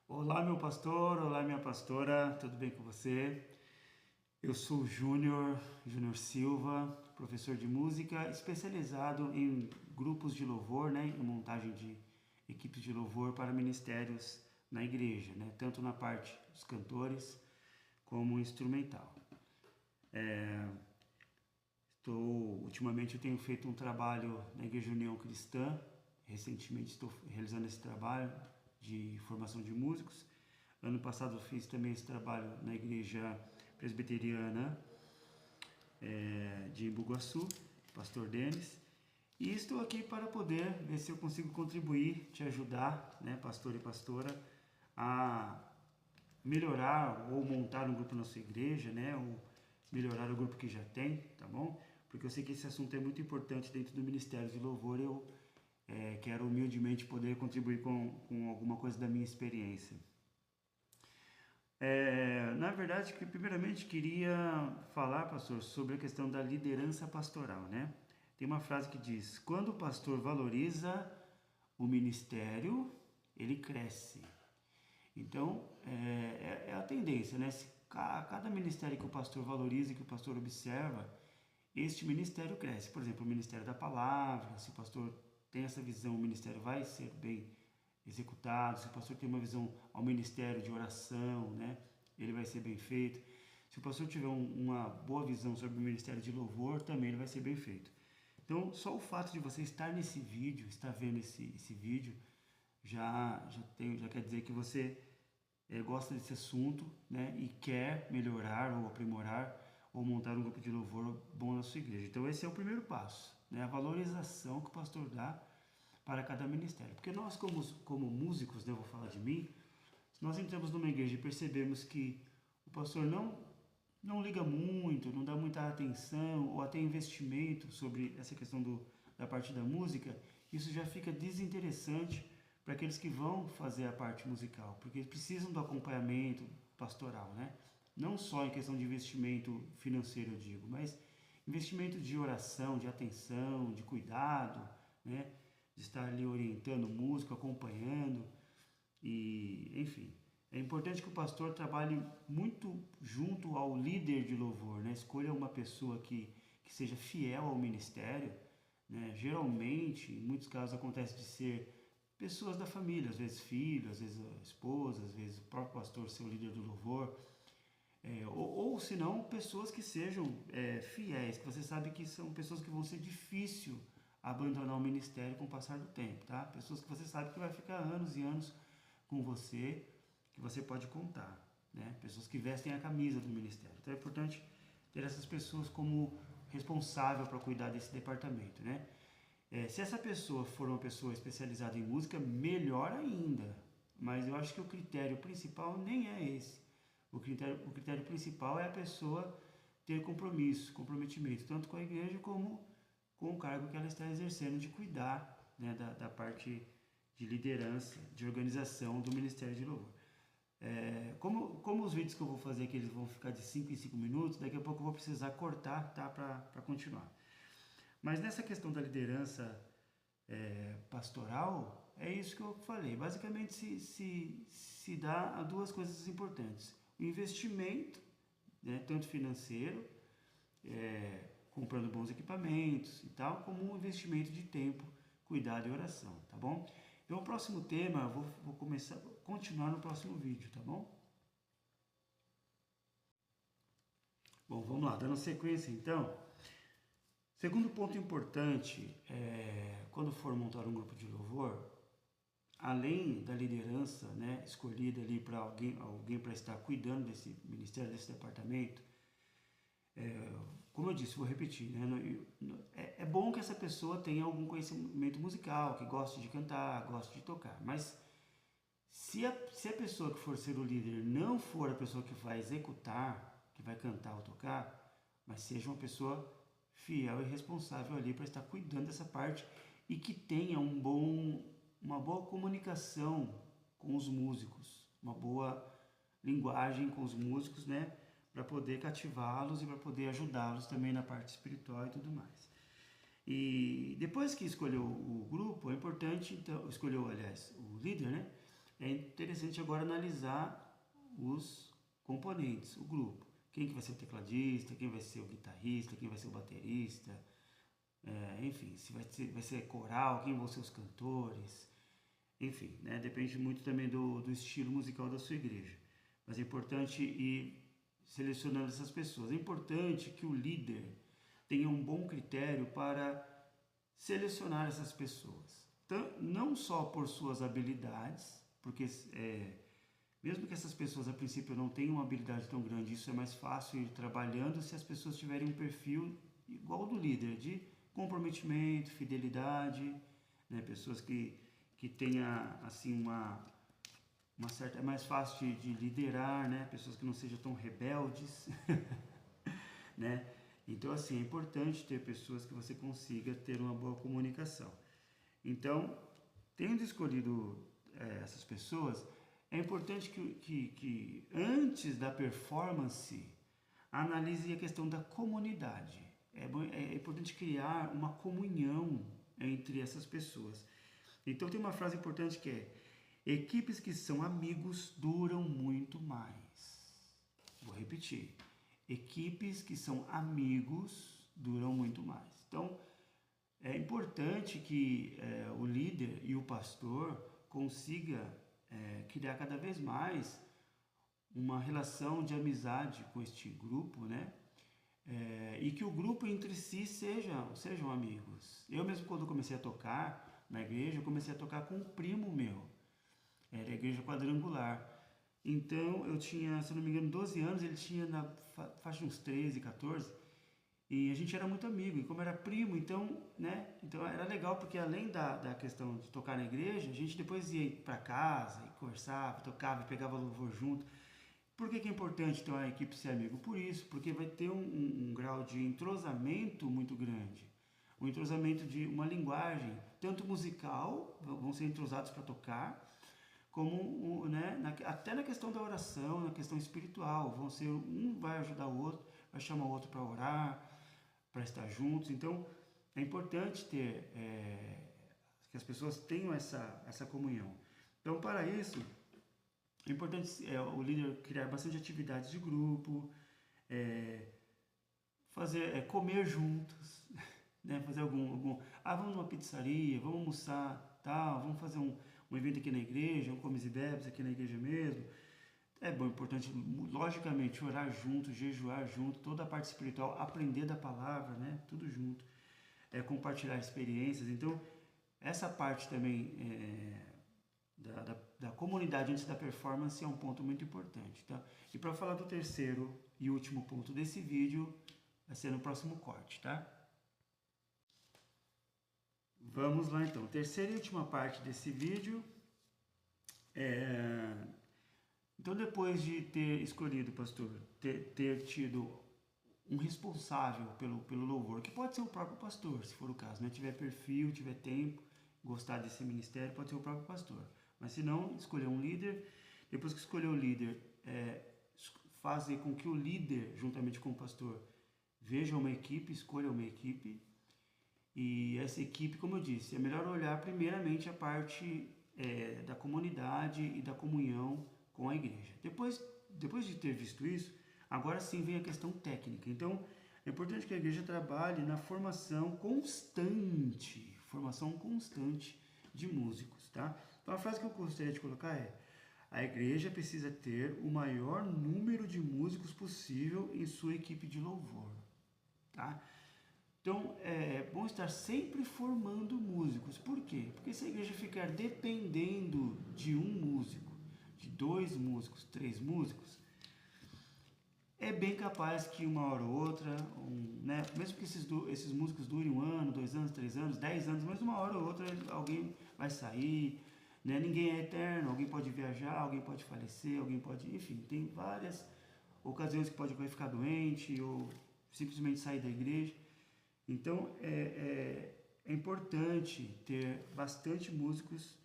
Olá, meu pastor, olá, minha pastora, tudo bem com você? Eu sou o Júnior Silva, professor de música, especializado em grupos de louvor, né, em montagem de equipes de louvor para ministérios na igreja, né, tanto na parte dos cantores como instrumental. Ultimamente eu tenho feito um trabalho na Igreja União Cristã, recentemente estou realizando esse trabalho de formação de músicos. Ano passado eu fiz também esse trabalho na Igreja Presbiteriana de Imbuguaçu, Pastor Denis. E estou aqui para poder ver se eu consigo contribuir, te ajudar, né, pastor e pastora, a melhorar ou montar um grupo na sua igreja, né, ou melhorar o grupo que já tem, tá bom? Porque eu sei que esse assunto é muito importante dentro do Ministério de Louvor. Eu quero humildemente poder contribuir com alguma coisa da minha experiência. Na verdade, que primeiramente queria falar, pastor, sobre a questão da liderança pastoral, né? Tem uma frase que diz: quando o pastor valoriza o ministério, ele cresce. Então, é a tendência, né? Se cada ministério que o pastor valoriza, que o pastor observa, este ministério cresce. Por exemplo, o ministério da palavra, se o pastor tem essa visão, o ministério vai ser bem executado. Se o pastor tem uma visão ao ministério de oração, né, ele vai ser bem feito. Se o pastor tiver uma boa visão sobre o ministério de louvor, também ele vai ser bem feito. Então, só o fato de você estar nesse vídeo, estar vendo esse vídeo, já quer dizer que você gosta desse assunto, né, e quer melhorar ou aprimorar ou montar um grupo de louvor bom na sua igreja. Então esse é o primeiro passo, né, a valorização que o pastor dá para cada ministério. Porque nós como músicos, né, eu vou falar de mim, se nós entramos numa igreja e percebemos que o pastor não liga muito, não dá muita atenção ou até investimento sobre essa questão da parte da música, isso já fica desinteressante para aqueles que vão fazer a parte musical, porque eles precisam do acompanhamento pastoral, né? Não só em questão de investimento financeiro, eu digo, mas investimento de oração, de atenção, de cuidado, né? De estar ali orientando o músico, acompanhando e, enfim. É importante que o pastor trabalhe muito junto ao líder de louvor, né? Escolha uma pessoa que seja fiel ao ministério, né? Geralmente, em muitos casos, acontece de ser pessoas da família, às vezes filho, às vezes a esposa, às vezes o próprio pastor ser o líder do louvor, ou se não, pessoas que sejam fiéis, que você sabe que são pessoas que vão ser difícil abandonar o ministério com o passar do tempo, tá? Pessoas que você sabe que vai ficar anos e anos com você, que você pode contar, né? Pessoas que vestem a camisa do ministério. Então é importante ter essas pessoas como responsável para cuidar desse departamento, né? Se essa pessoa for uma pessoa especializada em música, melhor ainda. Mas eu acho que o critério principal nem é esse. O critério principal é a pessoa ter compromisso, comprometimento, tanto com a igreja como com o cargo que ela está exercendo de cuidar, né, da parte de liderança, de organização do Ministério de Louvor. Como os vídeos que eu vou fazer aqui eles vão ficar de 5 em 5 minutos, daqui a pouco eu vou precisar cortar, tá, para continuar. Mas nessa questão da liderança pastoral, é isso que eu falei. Basicamente se dá a duas coisas importantes. O investimento, né, tanto financeiro, comprando bons equipamentos e tal, como um investimento de tempo, cuidado e oração, tá bom? Então o próximo tema, eu vou continuar no próximo vídeo, tá bom? Bom, vamos lá, dando sequência então. Segundo ponto importante, quando for montar um grupo de louvor, além da liderança, né, escolhida ali para alguém para estar cuidando desse ministério, desse departamento, como eu disse, vou repetir, né, é bom que essa pessoa tenha algum conhecimento musical, que goste de cantar, goste de tocar, mas se a pessoa que for ser o líder não for a pessoa que vai executar, que vai cantar ou tocar, mas seja uma pessoa fiel e responsável ali para estar cuidando dessa parte e que tenha uma boa comunicação com os músicos, uma boa linguagem com os músicos, né, para poder cativá-los e para poder ajudá-los também na parte espiritual e tudo mais. E depois que escolheu o grupo, é importante, então, escolheu, aliás, o líder, né? é interessante agora analisar os componentes, o grupo. Quem que vai ser o tecladista, quem vai ser o guitarrista, quem vai ser o baterista, enfim, se vai ser coral, quem vão ser os cantores, enfim, né? Depende muito também do estilo musical da sua igreja. Mas é importante ir selecionando essas pessoas. É importante que o líder tenha um bom critério para selecionar essas pessoas. Então, não só por suas habilidades, porque mesmo que essas pessoas a princípio não tenham uma habilidade tão grande, isso é mais fácil ir trabalhando se as pessoas tiverem um perfil igual ao do líder, de comprometimento, fidelidade, né? Pessoas que tenha assim uma certa, é mais fácil de liderar, né? Pessoas que não sejam tão rebeldes, né? Então assim, é importante ter pessoas que você consiga ter uma boa comunicação. Então, tendo escolhido essas pessoas, é importante que antes da performance analise a questão da comunidade. É importante criar uma comunhão entre essas pessoas. Então tem uma frase importante que é: equipes que são amigos duram muito mais. Vou repetir. Equipes que são amigos duram muito mais. Então é importante que o líder e o pastor consiga criar cada vez mais uma relação de amizade com este grupo, né? E que o grupo entre si sejam amigos. Eu mesmo, quando comecei a tocar na igreja, eu comecei a tocar com um primo meu. Era a igreja quadrangular. Então, eu tinha, se não me engano, 12 anos, ele tinha na faixa de uns 13, 14, e a gente era muito amigo, e como era primo, então, né? Então era legal, porque além da questão de tocar na igreja, a gente depois ia para casa e conversava, tocava e pegava louvor junto. Por que é importante ter uma equipe ser amigo? Por isso, porque vai ter um grau de entrosamento muito grande. Um entrosamento de uma linguagem, tanto musical, vão ser entrosados para tocar, como né, até na questão da oração, na questão espiritual. Um vai ajudar o outro, vai chamar o outro para orar, para estar juntos. Então, é importante ter que as pessoas tenham essa comunhão. Então, para isso, é importante o líder criar bastante atividades de grupo, comer juntos, né? Fazer vamos numa pizzaria, vamos almoçar, tal, vamos fazer um evento aqui na igreja, um comes e bebes aqui na igreja mesmo. É bom, importante, logicamente, orar junto, jejuar junto, toda a parte espiritual, aprender da palavra, né? Tudo junto. Compartilhar experiências. Então, essa parte também da comunidade antes da performance é um ponto muito importante, tá? E para falar do terceiro e último ponto desse vídeo, vai ser no próximo corte, tá? Vamos lá então. Terceira e última parte desse vídeo Então, depois de ter escolhido, pastor, ter tido um responsável pelo louvor, que pode ser o próprio pastor, se for o caso, né? Tiver perfil, tiver tempo, gostar desse ministério, pode ser o próprio pastor. Mas se não, escolher um líder. Depois que escolher o líder, fazer com que o líder, juntamente com o pastor, veja uma equipe, escolha uma equipe. E essa equipe, como eu disse, é melhor olhar primeiramente a parte da comunidade e da comunhão com a igreja. Depois de ter visto isso, agora sim vem a questão técnica. Então, é importante que a igreja trabalhe na formação constante de músicos, tá? Então, a frase que eu gostaria de colocar é: a igreja precisa ter o maior número de músicos possível em sua equipe de louvor, tá? Então, é bom estar sempre formando músicos. Por quê? Porque se a igreja ficar dependendo de um músico, de 2 músicos, 3 músicos, é bem capaz que uma hora ou outra, né, mesmo que esses músicos durem 1 ano, 2 anos, 3 anos, 10 anos, mas uma hora ou outra alguém vai sair, né? Ninguém é eterno, alguém pode viajar, alguém pode falecer, alguém pode... Enfim, tem várias ocasiões que vai ficar doente ou simplesmente sair da igreja. Então, é importante ter bastante músicos.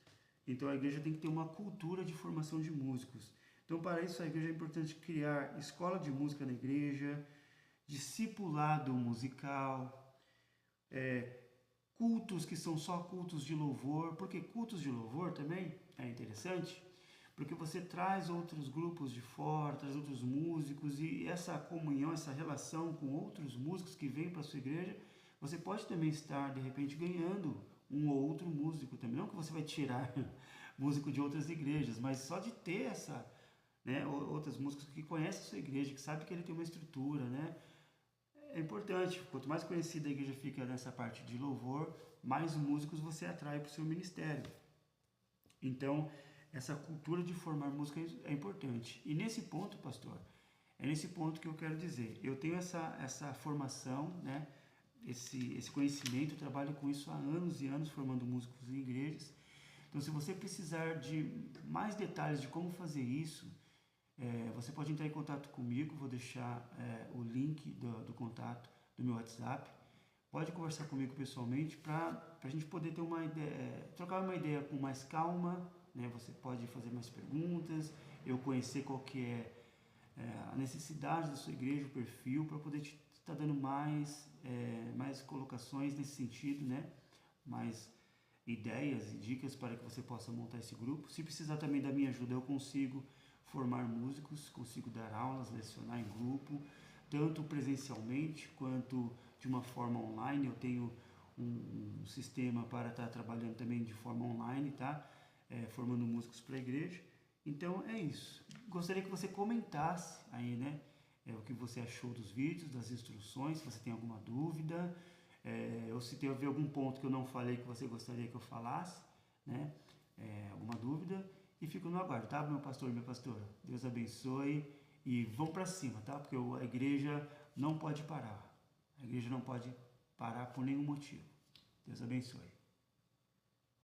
Então, a igreja tem que ter uma cultura de formação de músicos. Então, para isso, a igreja é importante criar escola de música na igreja, discipulado musical, cultos que são só cultos de louvor, porque cultos de louvor também é interessante, porque você traz outros grupos de fora, traz outros músicos, e essa comunhão, essa relação com outros músicos que vêm para a sua igreja, você pode também estar, de repente, ganhando um ou outro músico também. Não que você vai tirar músico de outras igrejas, mas só de ter essa, né, outras músicas que conhecem a sua igreja, que sabe que ele tem uma estrutura, né? É importante. Quanto mais conhecida a igreja fica nessa parte de louvor, mais músicos você atrai para o seu ministério. Então, essa cultura de formar música é importante. E nesse ponto, pastor, é nesse ponto que eu quero dizer. Eu tenho essa formação, né? Esse conhecimento, eu trabalho com isso há anos e anos, formando músicos em igrejas. Então, se você precisar de mais detalhes de como fazer isso, você pode entrar em contato comigo, vou deixar o link do contato do meu WhatsApp. Pode conversar comigo pessoalmente para a gente poder ter uma ideia, trocar uma ideia com mais calma, né? Você pode fazer mais perguntas, eu conhecer qual que é a necessidade da sua igreja, o perfil, para poder te estar dando mais colocações nesse sentido, né? Mais ideias e dicas para que você possa montar esse grupo. Se precisar também da minha ajuda, eu consigo formar músicos, consigo dar aulas, lecionar em grupo, tanto presencialmente quanto de uma forma online. Eu tenho um sistema para estar trabalhando também de forma online, tá? Formando músicos para a igreja. Então é isso. Gostaria que você comentasse aí, né? O que você achou dos vídeos, das instruções, se você tem alguma dúvida, ou se teve algum ponto que eu não falei que você gostaria que eu falasse, né? Alguma dúvida. E fico no aguardo, tá, meu pastor e minha pastora? Deus abençoe e vão para cima, tá? Porque a igreja não pode parar. A igreja não pode parar por nenhum motivo. Deus abençoe.